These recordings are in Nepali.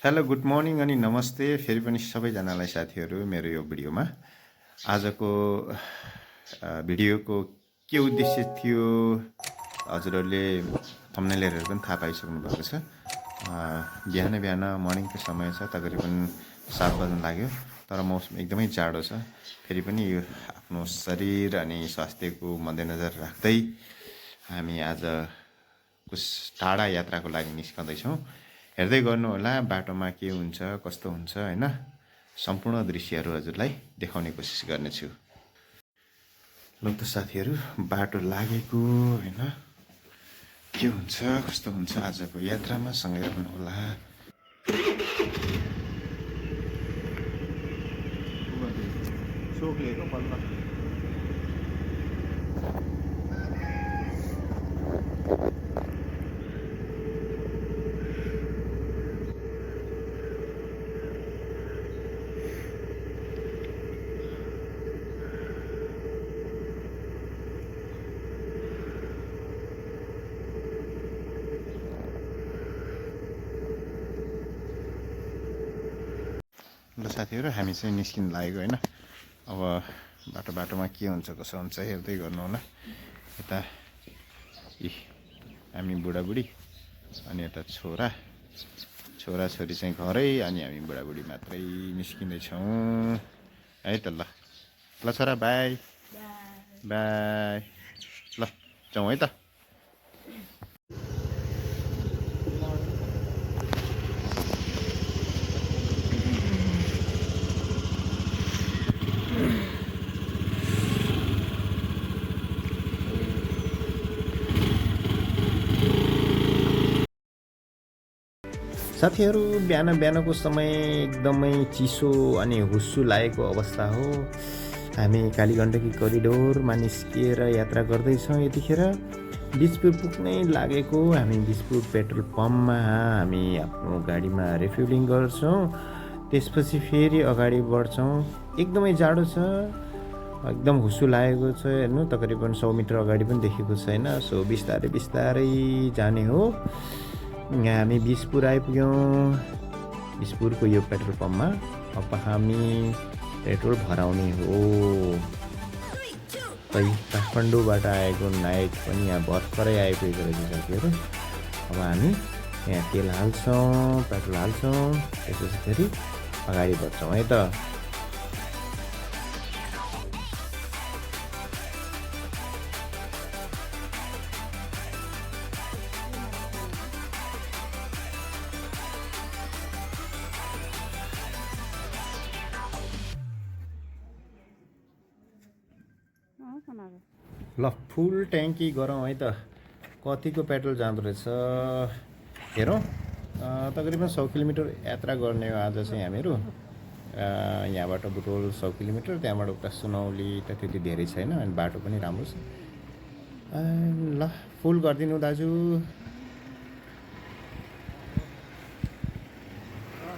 हेलो गुड मर्निङ अनि नमस्ते फेरि पनि सबैजनालाई साथीहरू मेरो यो भिडियोमा आजको भिडियोको के उद्देश्य थियो हजुरहरूले थम्बनेल हेरेर पनि थाहा पाइसक्नु भएको छ। बिहान मर्निङको समय छ, तकरिबन 7 बज्न लाग्यो, तर मौसम एकदमै जाडो छ। फेरि पनि यो आफ्नो शरीर अनि स्वास्थ्यको मध्यनजर राख्दै हामी आज कुछ टाढा यात्राको लागि निस्कँदैछौँ। हेर्दै गर्नु होला बाटोमा के हुन्छ कस्तो हुन्छ हैन, सम्पूर्ण दृश्यहरू हजुरलाई देखाउने कोसिस गर्नेछु। ल त साथीहरू, बाटो लागेको हैन, के हुन्छ कस्तो हुन्छ आजको यात्रामा सँगै रहनु होला। ल साथीहरू, हामी चाहिँ निस्किन लागेको होइन। अब बाटोमा के हुन्छ कसो हुन्छ हेर्दै गर्नु होला। यता हामी बुढाबुढी अनि यता छोराछोरी चाहिँ घरै, अनि हामी बुढाबुढी मात्रै निस्किँदैछौँ है त। ल छोरा बाई बाई, ल जाउँ है त। साथीहरू, बिहानको समय एकदमै चिसो अनि हुस्सु लागेको अवस्था हो। हामी कालीगण्डकी करिडोरमा निस्किएर यात्रा गर्दैछौँ। यतिखेर बिजपुर पुग्नै लागेको। हामी बिजपुर पेट्रोल पम्पमा हामी आफ्नो गाडीमा रिफ्युलिङ गर्छौँ, त्यसपछि फेरि अगाडि बढ्छौँ। एकदमै जाडो छ, एकदम हुस्सु लागेको छ। हेर्नु, तकरिबन 100 मिटर अगाडि पनि देखेको छैन। सो बिस्तारै जाने हो। यहाँ हामी बिजपुर आइपुग्यौँ। बिजपुरको यो पेट्रोल पम्पमा अब हामी पेट्रोल भराउने हो। काठमाडौँबाट आएको नाइट पनि यहाँ भर्खरै आइपुगेको रहेछ साथीहरू। अब हामी यहाँ तेल हाल्छौँ, पेट्रोल हाल्छौँ, त्यसपछि फेरि अगाडि बढ्छौँ है त। ल फुल ट्याङ्की गरौँ है त। कतिको पेट्रोल जाँदो रहेछ हेरौँ। तकरिबन 100 किलोमिटर यात्रा गर्ने हो आज चाहिँ हामीहरू। यहाँबाट बुटोल 100 किलोमिटर, त्यहाँबाट उता सुनौली त त्यति धेरै छैन, अनि बाटो पनि राम्रो छ। ल फुल गरिदिनु दाजु।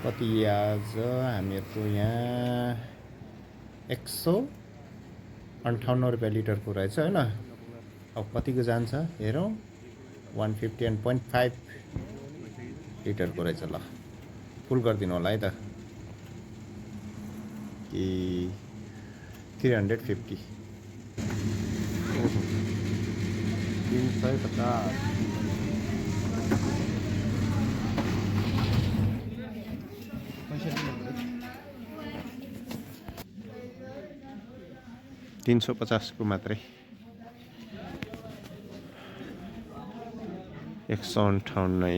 कति आज हामीहरूको यहाँ 158 रुपियाँ लिटरको रहेछ होइन। अब कतिको जान्छ हेरौँ। 151.5 लिटरको रहेछ। ल फुल गरिदिनु होला है त। 350 350 को मात्रै 158 है।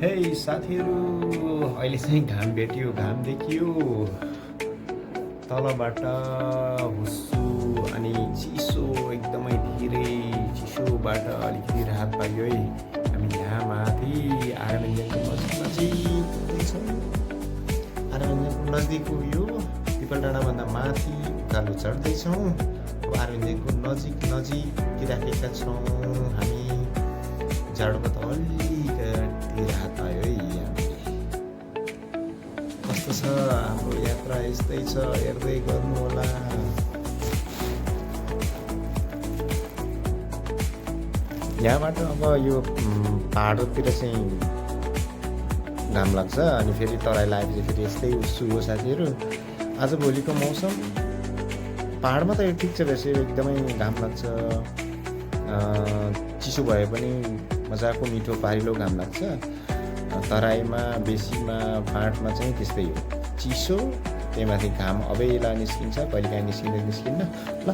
हे साथीहरू, अहिले चाहिँ घाम भेट्यो, घाम देखियो तलबाट। हुस्सु अनि चिसो, एकदमै धेरै चिसोबाट अलिकति राहत पाइयो है। हामी यहाँ माथि आरमञ्जनको नजिक यो पिपल डाँडाभन्दा माथि उकालो चढ्दैछौँ। अब आरमञ्जनको नजिक राखेका छौँ हामी। जाडोको त अलिकति राहत पायो है। यस्तो छ हाम्रो यात्रा, यस्तै छ, हेर्दै गर्नु होला। यहाँबाट अब यो पहाडतिर चाहिँ घाम लाग्छ अनि फेरि तराई लागेपछि फेरि यस्तै उसु हो साथीहरू। आजभोलिको मौसम पहाडमा त यो ठिक छ वैसे, एकदमै घाम लाग्छ, चिसो भए पनि मजाको मिठो पारिलो घाम लाग्छ। तराईमा बेसीमा फाँटमा चाहिँ त्यस्तै हो, चिसो, त्यही माथि घाम अबेला निस्किन्छ, कहिलेकाहीँ निस्किन्न। ल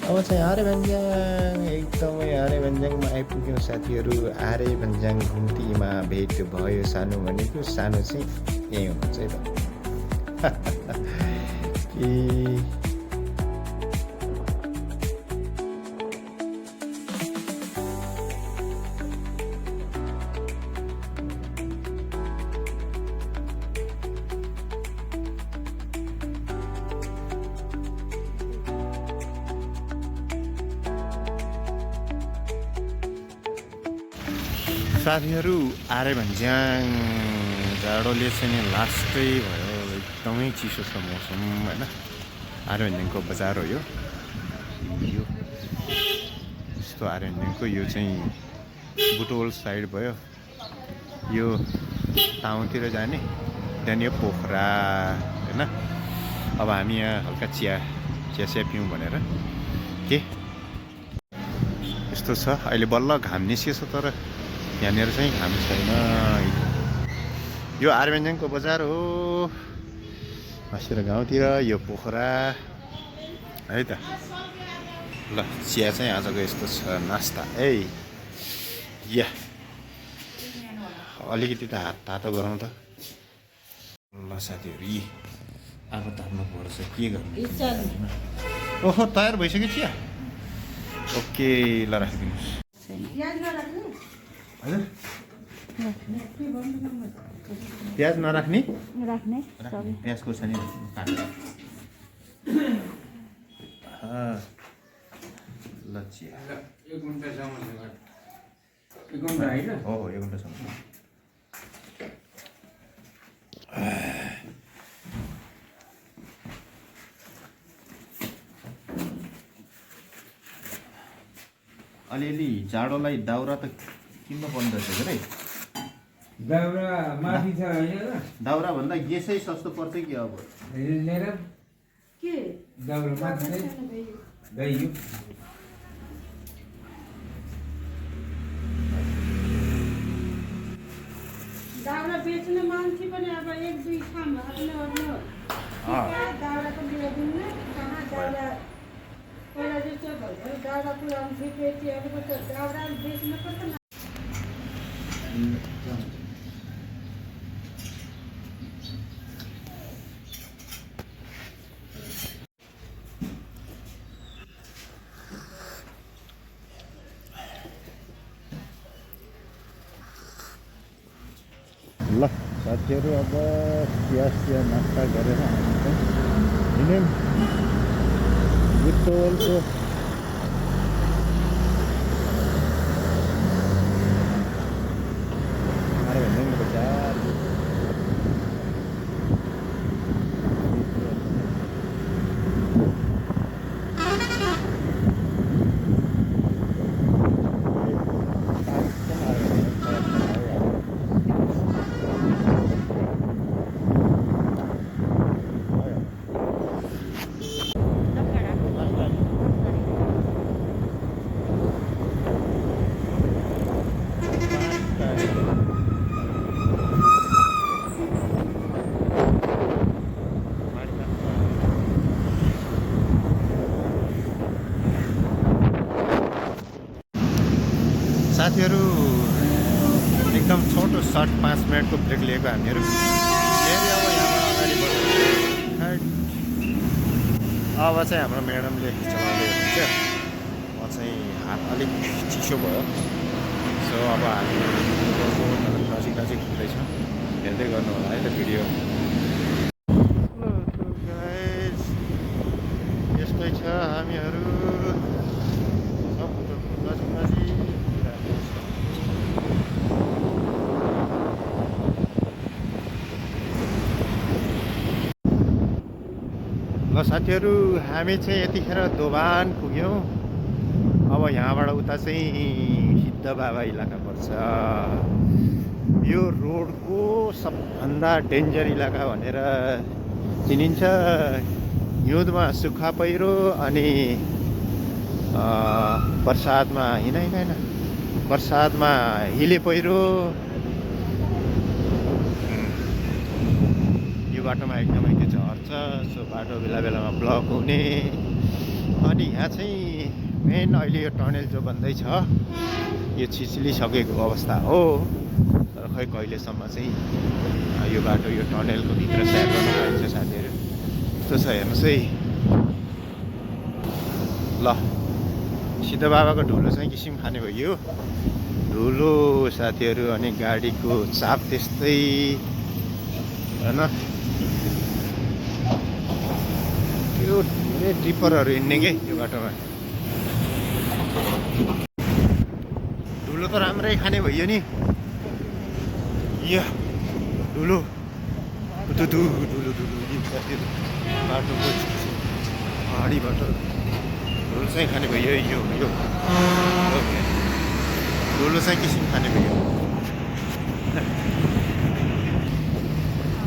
अब चाहिँ आर्य भन्ज्याङ, एकदमै आर्य भन्ज्याङमा आइपुग्यौँ साथीहरू। आर्य भन्ज्याङ घुम्तीमा भेट भयो सानो भनेको, सानो चाहिँ यहीँ हुनुहुन्छ है त। साथीहरू आर्य भन्ज्याङ जाडोले चाहिँ नि लास्टै भयो, एकदमै चिसो छ मौसम होइन। आर्य भन्ज्याङको बजार हो यो यस्तो आर्य भन्ज्याङको। यो चाहिँ बुटवल साइड भयो, यो टाउनतिर जाने, त्यहाँदेखि यो पोखरा होइन। अब हामी यहाँ हल्का चिया पिउँ भनेर के यस्तो छ। अहिले बल्ल घाम निस्केछ, तर यहाँनिर चाहिँ घाम छैन। यो आर्य भन्ज्याङको बजार हो, बसेर गाउँतिर यो पोखरा है त। ल चिया चाहिँ आजको यस्तो छ नास्ता। या अलिकति त हात तातो गरौँ त। ल साथीहरू अब ताप्नु पर्छ, के गर्नु। ओहो तयार भइसक्यो चिया। ओके ल राखिदिनुहोस्। हजुर प्याज नराख्ने? प्याज खोर्सानी ल चिया 1 घन्टासम्म होइन? हो 1 घन्टासम्म। अलिअलि जाडोलाई दाउरा त किन्न पर्ने रहेछ के रे? दाउरा माथि छ होइन र? दाउरा भन्दा ग्यासै सस्तो पर्छ कि अब? लिएर के दाउरा माथि चाहिँ गइयो। दाउरा बेच्ने मान्छे पनि अब 1-2 ठाउँ भन्नु दाउराको ल्याइदिनु कहाँ दाउरा पहिला जस्तो भयो। दाउरा पुऱ्याउनु थियो केटीहरूको त दाउरा बेच्नु पर्छ न। ल साथीहरू अब चिया नास्ता गरेर हामी चाहिँ हिँड्यौँ बुटवलको आर्य भन्ज्याङ बजार। साथीहरू एकदम छोटो सर्ट 5 मिनटको ब्रेक लिएको हामीहरू। फेरि अब यहाँबाट अगाडि बढ्नु। अब चाहिँ हाम्रो म्याडमले चलाउँदै हुनुहुन्छ, म चाहिँ हात अलिक चिसो भयो। सो अब हामी नजिक हुँदैछौँ, हेर्दै गर्नु होला है त भिडियो। यस्तै छ हामीहरू नजिक। ल साथीहरू हामी चाहिँ यतिखेर दोभान पुग्यौँ। अब यहाँबाट उता चाहिँ सिद्ध बाबा इलाका पर्छ। यो रोडको सबभन्दा डेन्जर इलाका भनेर चिनिन्छ। हिउँदमा सुक्खा पहिरो अनि बर्सातमा बर्सातमा हिले पहिरो। यो बाटोमा एकदमै त्यो झर्छ, सो बाटो बेला बेलामा ब्लक हुने। अनि यहाँ चाहिँ मेन अहिले यो टनेल जो बन्दैछ यो छिचिलिसकेको अवस्था हो, तर खै कहिलेसम्म चाहिँ यो बाटो यो टनेलको भित्र सेयर गर्न पाइन्छ साथीहरू। यस्तो छ हेर्नुहोस् है। ल सिद्ध बाबाको ढुलो चाहिँ किसिम खाने भयो ढुलो साथीहरू। अनि गाडीको चाप त्यस्तै होइन। यो धेरै ट्रिपरहरू हिँड्ने के यो बाटोमा। ढुलो त राम्रै खाने भयो नि। या ढुलो बाटोको पहाडी बाटो ढुलो चाहिँ खाने भयो। यो ढुलो चाहिँ किसिम खाने भयो।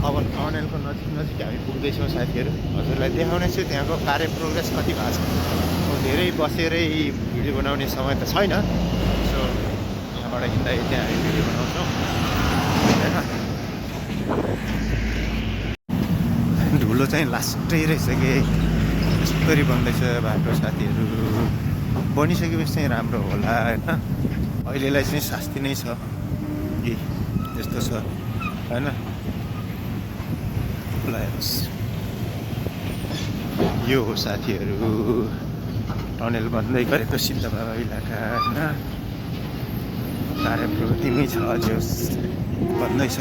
अब टनेलको नजिक हामी पुग्दैछौँ साथीहरू। हजुरलाई देखाउने छु त्यहाँको कार्य प्रोग्रेस कति भएको छ। अब धेरै बसेरै भिडियो बनाउने समय त छैन, सो यहाँबाट हिँड्दा त्यहाँ हामी भिडियो बनाउँछौँ होइन। ढुलो चाहिँ लास्टै रहेछ कि यसरी बन्दैछ बाटो साथीहरू। बनिसकेपछि चाहिँ राम्रो होला होइन। अहिलेलाई चाहिँ शास्ति नै छ कि यस्तो छ होइन। ल हेर्नुहोस् यो हो साथीहरू टनेल बन्दै गरेको सिद्ध बाबा इलाका होइन। कार्य प्रगतिमै छ, अझै बन्दैछ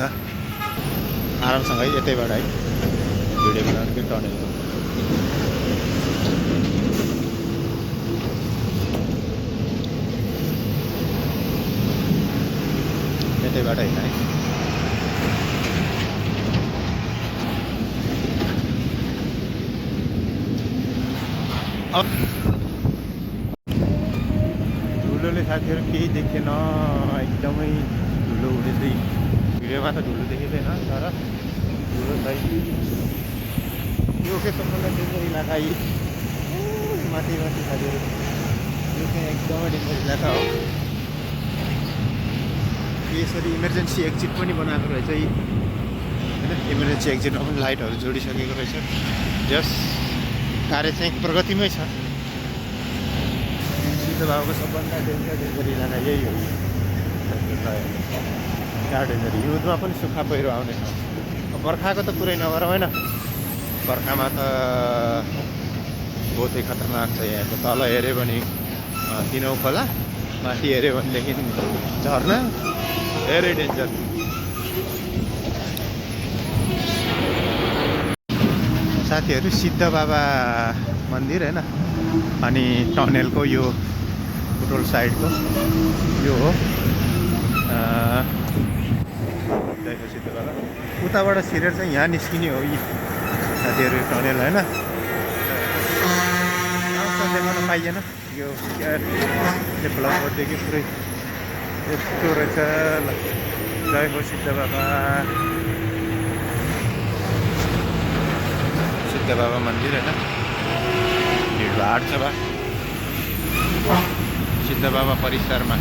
आरामसँग है। यतैबाट है भिडियो बनाउनु कि टनेलको यतैबाट होइन है। ढुलोले साथीहरू केही देखेन, एकदमै ढुलो हुने चाहिँ भिडियोमा त ढुलो देखिँदैन, तर ढुलो चाहिँ यो के सबभन्दा डेन्जर इलाका यी माथि साथीहरू। यो चाहिँ एकदमै डेन्जर इलाका हो। यसरी इमर्जेन्सी एक्जिट पनि बनाएको रहेछ यी होइन। इमर्जेन्सी एक्जिटमा पनि लाइटहरू जोडिसकेको रहेछ। जस कार्य चाहिँ प्रगतिमै छ। सिद्ध बाबाको सबभन्दा डेन्जर इलाका यही हो। क्या डेन्जर। हिउँदमा पनि सुक्खा पहिरो आउने छ। बर्खाको त पुरै नगरौँ होइन। बर्खामा त बहुतै खतरनाक छ। यहाँको तल हेऱ्यो भने तिनौँ खोला, माथि हेऱ्यो भनेदेखि झर्ना, धेरै डेन्जर। साथीहरू सिद्ध बाबा मन्दिर होइन। अनि टनेलको यो बुटोल साइडको यो हो सिद्ध बाबा। उताबाट छिरेर चाहिँ यहाँ निस्किने हो यी साथीहरू टनेल होइन। देखाउन पाइएन यो ब्लकदेखि पुरै यस्तो रहेछ। ल जय हो सिद्ध बाबा। सिद्ध बाबा मन्दिर होइन। भिडभाड छ बा सिद्ध बाबा परिसरमा।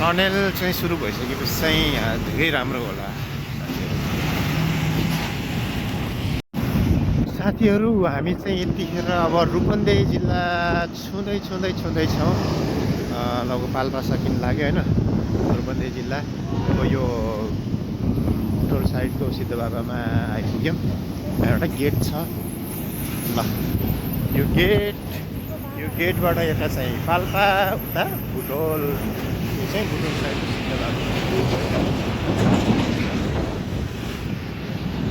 टनेल चाहिँ सुरु भइसकेपछि चाहिँ यहाँ धेरै राम्रो होला साथीहरू। हामी चाहिँ यतिखेर अब रूपन्देही जिल्ला छुँदैछौँ। लगभग पाल्पा सकिन लाग्यो होइन। रूपन्देही जिल्ला अब यो टोल साइडको सिद्ध बाबामा आइपुग्यौँ। यहाँ एउटा गेट छ। ल यो गेटबाट यता चाहिँ पाल्पा, उता बुटोल, यो चाहिँ बुटोल साइडको सिद्ध बाबा।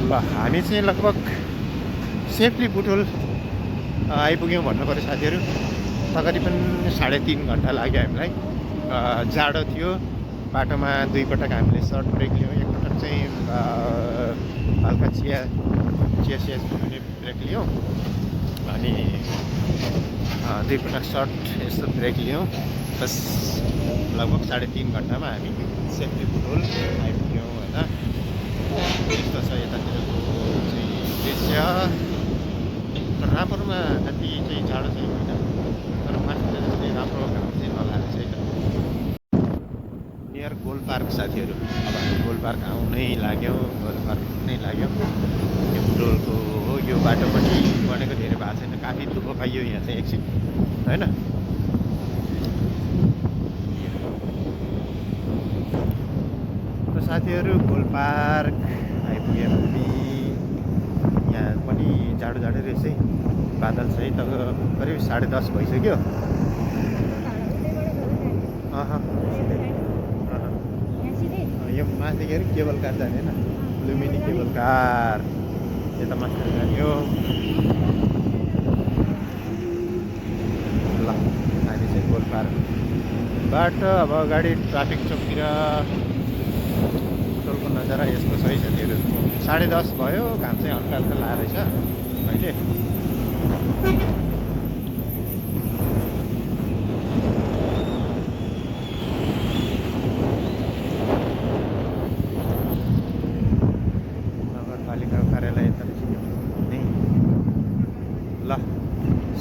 ल हामी चाहिँ लगभग सेफली बुटोल आइपुग्यौँ भन्नु पऱ्यो साथीहरू। तकरिबन 3.5 घन्टा लाग्यो हामीलाई। जाडो थियो, बाटोमा 2 पटक हामीले सर्ट ब्रेक लियौँ। एकपटक चाहिँ हल्का चिया पिउने ब्रेक लियौँ, अनि 2 पटक सर्ट यस्तो ब्रेक लियौँ। बस लगभग 3.5 घन्टामा हामी सेफ्टी पुल आइपुग्यौँ होइन। यस्तो छ यतातिरको चाहिँ दृश्य। तर राम्रोमा जति चाहिँ जाडो चाहिँ होइन, तर माथितिर जस्तै राम्रो घाम चाहिँ नलागेको छैन। नियर गोल पार्क साथीहरू, अब हामी गोल पार्क आउनै लाग्यौँ, गोल पार्क नै लाग्यौँ। यो पुलको हो यो बाटो पनि बनेको धेरै भएको छैन, काफी दुःख पाइयो यहाँ चाहिँ एकछिन होइन। त साथीहरू गोल पार्क आइपुग्यो हामी। यहाँ पनि जाडो रहेछ है, बादल चाहिँ तपाईँको करिब 10:30 भइसक्यो। यो माथि के अरे केबल कार जाने होइन, लुम्बिनी केबल कार यता माथि जाने हो। ल हामी चाहिँ गोल पार्कबाट अब अगाडि ट्राफिक चौकतिर टोलको नजारा यस्तो छ है साथीहरू। 10:30 भयो, घाम चाहिँ हल्का हल्का लाएर रहेछ अहिले। नगरपालिकाको कार्यालय यता नै। ल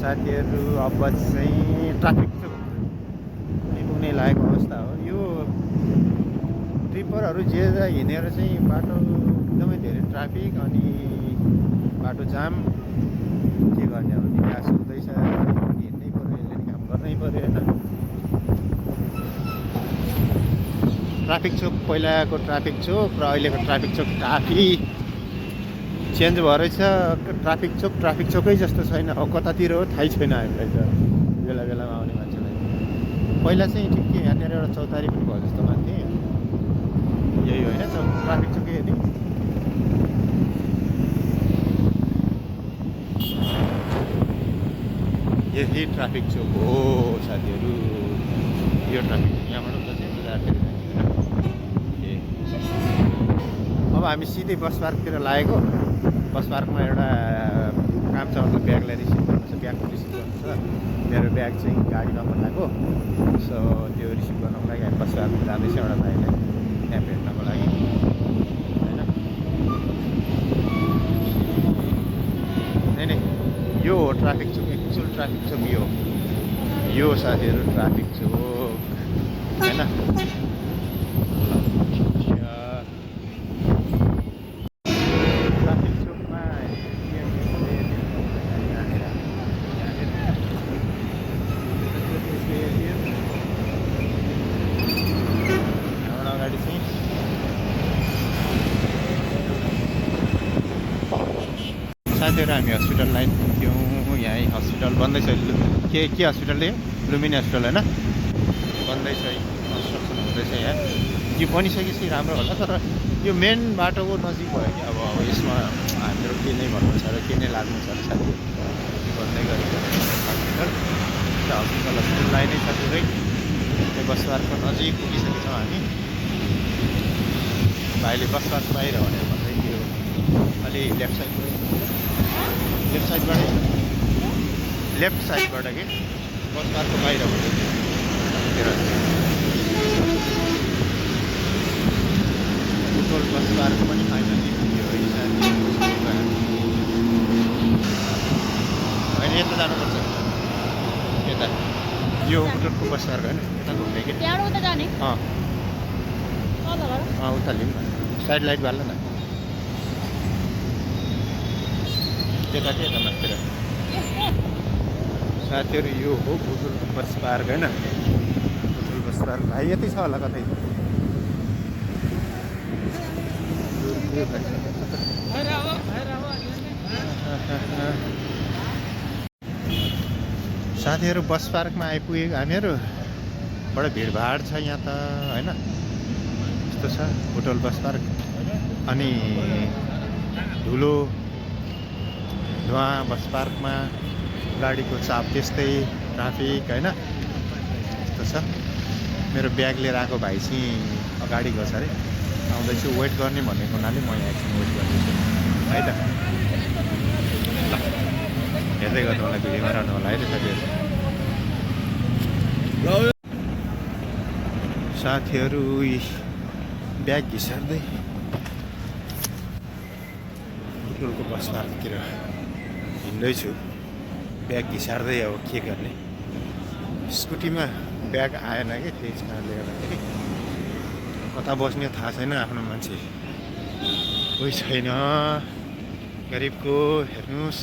साथीहरू अब चाहिँ ट्राफिक चौक आइपुग्ने लागेको अवस्था हो। यो ट्रिपरहरू जे हिँडेर चाहिँ बाटो एकदमै धेरै ट्राफिक अनि बाटो जाम। के गर्ने अब, विकास हुँदैछ, हिँड्नै पऱ्यो, यसले नि काम गर्नै पऱ्यो होइन। ट्राफिक चोक, पहिलाको ट्राफिक चोक र अहिलेको ट्राफिक चोक काफी चेन्ज भएर रहेछ। ट्राफिक चोकै जस्तो छैन, अब कतातिर हो थाहै छैन हामीलाई त, बेला बेलामा आउने मान्छेलाई। पहिला चाहिँ ठिकै यहाँनिर एउटा चौतारी पनि भयो जस्तो मान्थेँ, यही होइन ट्राफिक चोकै यदि। यही ट्राफिक चोक हो साथीहरू, यो ट्राफिक यहाँबाट उता चाहिँ अब हामी सिधै बस पार्कतिर लागेको। बस पार्कमा एउटा काम छ, मतलब ब्यागलाई रिसिभ गर्नु छ, ब्यागको रिसिभ गर्नु छ। मेरो ब्याग चाहिँ गाडीमा पठाएको, सो त्यो रिसिभ गर्नको लागि हामी बस पार्कमा जाँदैछ एउटा भाइलाई त्यहाँ भेट्नको लागि होइन। नै यो हो ट्राफिक चोक, एक्चुअल ट्राफिक चोक यो साथीहरू ट्राफिक चोक होइन। ट्राफिक चोकमा अगाडि चाहिँ साथीहरू हामी हस्पिटल लाइन पुग्यौँ। यहीँ हस्पिटल बन्दैछ, के हस्पिटल थियो, लुम्बिनी हस्पिटल होइन, बन्दैछ, कन्स्ट्रक्सन हुँदैछ यहाँ। यो बनिसकेपछि राम्रो होला, तर यो मेन बाटोको नजिक भयो कि अब यसमा हाम्रो के नै भन्नु छ र के नै लाग्नु छ र साथीहरू भन्दै गरेको हस्पिटल लाइन नै छ पुरै। त्यो बस पार्कको नजिक पुगिसकेछौँ हामी। भाइले बस पार्क बाहिर भनेर भन्दै थियो, अलि लेफ्ट साइडबाट कि बस पार्कको बाहिर भन्दै थियो। बुटोल बस पार्क पनि फाइनली पुग्यो है साथीहरू। होइन यता जानुपर्छ, यता यो बुटोलको बस पार्क होइन, यता घुम्ने कि उता जाने उता लिउँ न, साइड लाइट बाल्नु न, यता चाहिँ यता माथितिर साथीहरू। यो हो बुटोल बस पार्क होइन, बुटोल बस पार्क भाइ यति छ होला कतै। साथीहरू बस पार्कमा आइपुगेको हामीहरू। बडो भिडभाड छ यहाँ त होइन, यस्तो छ बुटोल बस पार्क। अनि धुलो धुवा बस पार्कमा, गाडीको चाप त्यस्तै। ट्राफिक होइन यस्तो छ। मेरो ब्याग लिएर आएको भाइ चाहिँ अगाडि गछ अरे, आउँदैछु। वेट गर्ने भनेको हुनाले म यहाँ एकछिन वेट गर्दैछु है त। ल हेर्दै गर्नु होला, भिडियोमा रहनु होला है त साथीहरू। ब्याग घिसार्दै बुटोलको बस पार्कतिर हिँड्दैछु। ब्याग घिसार्दै अब के गर्ने, स्कुटीमा ब्याग आएन कि त्यही कारणले गर्दाखेरि कता बस्ने थाहा छैन। आफ्नो मान्छे कोही छैन गरिबको। हेर्नुहोस्